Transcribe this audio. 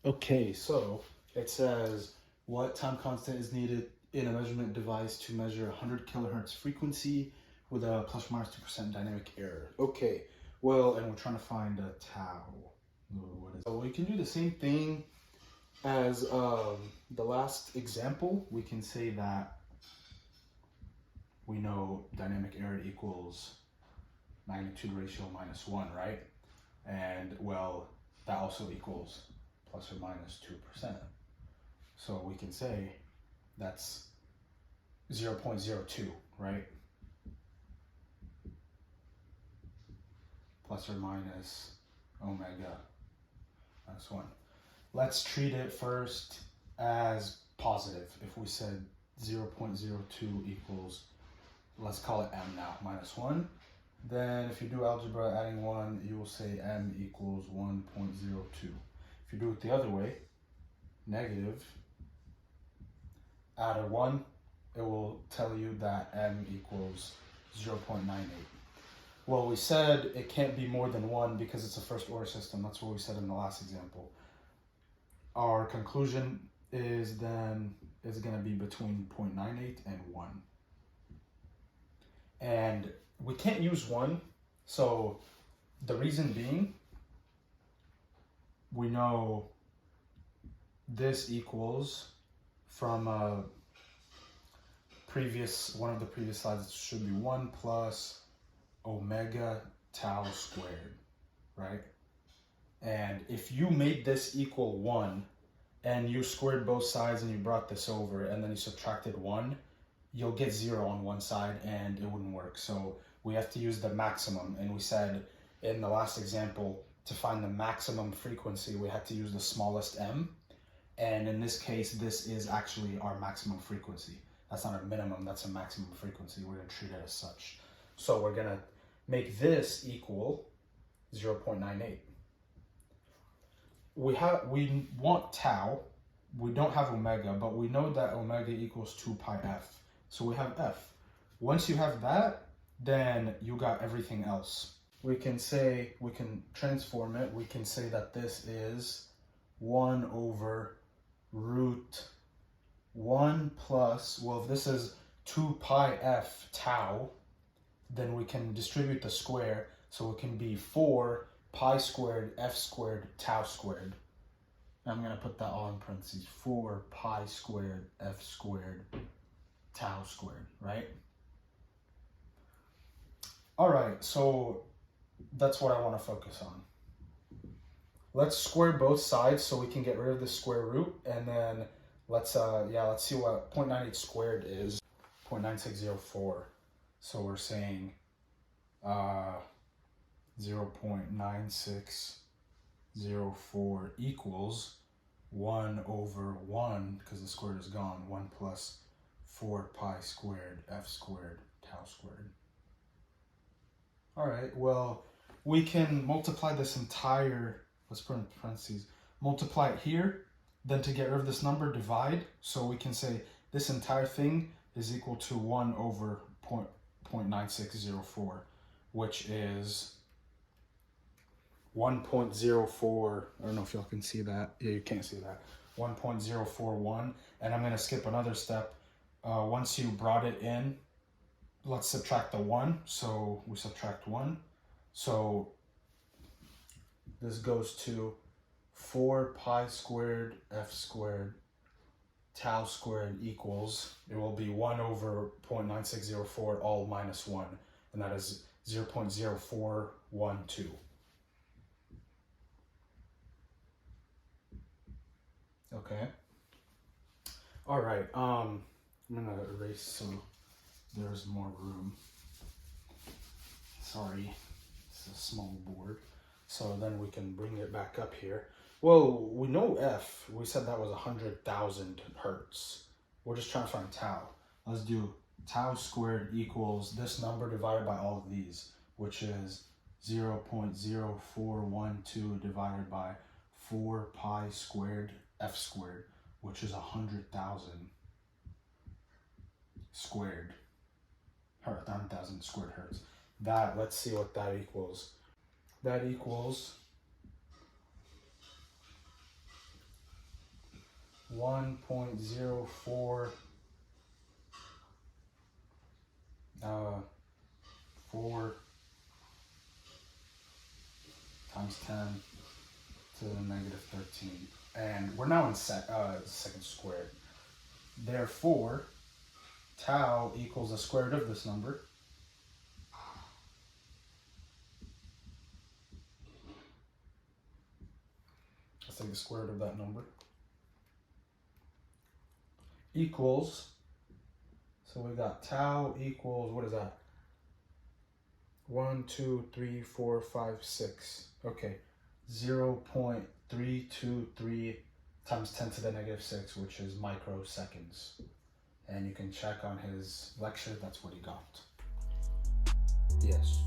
Okay, so it says what time constant is needed in a measurement device to measure 100 kilohertz frequency with a plus or minus 2% dynamic error. Okay, well, and we're trying to find a tau. So we can do the same thing as the last example. We can say that we know dynamic error equals magnitude ratio minus 1, right? And well, that also equals plus or minus 2%. So we can say that's 0.02, right? Plus or minus omega minus 1. Let's treat it first as positive. If we said 0.02 equals, let's call it m now, minus 1. Then if you do algebra adding 1, you will say m equals 1.02. If you do it the other way, negative, add a 1, it will tell you that m equals 0.98. Well, we said it can't be more than 1 because it's a first order system. That's what we said in the last example. Our conclusion is then it's going to be between 0.98 and 1. And we can't use 1. So the reason being, we know this equals from one of the previous slides, it should be 1 plus omega tau squared, right? And if you made this equal 1 and you squared both sides and you brought this over and then you subtracted 1, you'll get 0 on one side and it wouldn't work. So we have to use the maximum. And we said in the last example, to find the maximum frequency, we had to use the smallest m. And in this case, this is actually our maximum frequency. That's not a minimum, that's a maximum frequency. We're going to treat it as such. So we're going to make this equal 0.98. We want tau. We don't have omega, but we know that omega equals 2 pi f. So we have f. Once you have that, then you got everything else. We can transform it. We can say that this is 1 over root 1 plus, well, if this is 2 pi f tau, then we can distribute the square. So it can be 4 pi squared f squared tau squared. I'm going to put that all in parentheses. 4 pi squared f squared tau squared, right? All right, so that's what I want to focus on. Let's square both sides so we can get rid of the square root, and then let's see what 0.98 squared is. 0.9604. So we're saying 0.9604 equals 1 over 1, because the square is gone, 1 plus 4 pi squared f squared tau squared. All right, well, we can multiply this entire, let's put in parentheses, multiply it here, then to get rid of this number, divide. So we can say this entire thing is equal to 1 over 0.9604, which is 1.04, I don't know if y'all can see that. Yeah, you can't see that. 1.041, and I'm going to skip another step. Once you brought it in, let's subtract the 1. So we subtract 1. So this goes to 4 pi squared f squared tau squared equals, it will be 1 over 0.9604 all minus 1, and that is 0.0412. Okay. All right. I'm gonna erase so there's more room. Sorry, it's a small board. So then we can bring it back up here. Well, we know f. We said that was 100,000 hertz. We're just trying to find tau. Let's do tau squared equals this number divided by all of these, which is 0.0412 divided by 4 pi squared f squared, which is 100,000 squared, 100,000 squared hertz. That, let's see what that equals. That equals 1.04 4 times 10 to the negative 13. And we're now in second squared. Therefore, tau equals the square root of this number. Let's take the square root of that number. Equals, so we got tau equals, what is that? 1, 2, 3, 4, 5, 6. Okay, 0.323 times 10 to the negative 6, which is microseconds. And you can check on his lecture, that's what he got. Yes.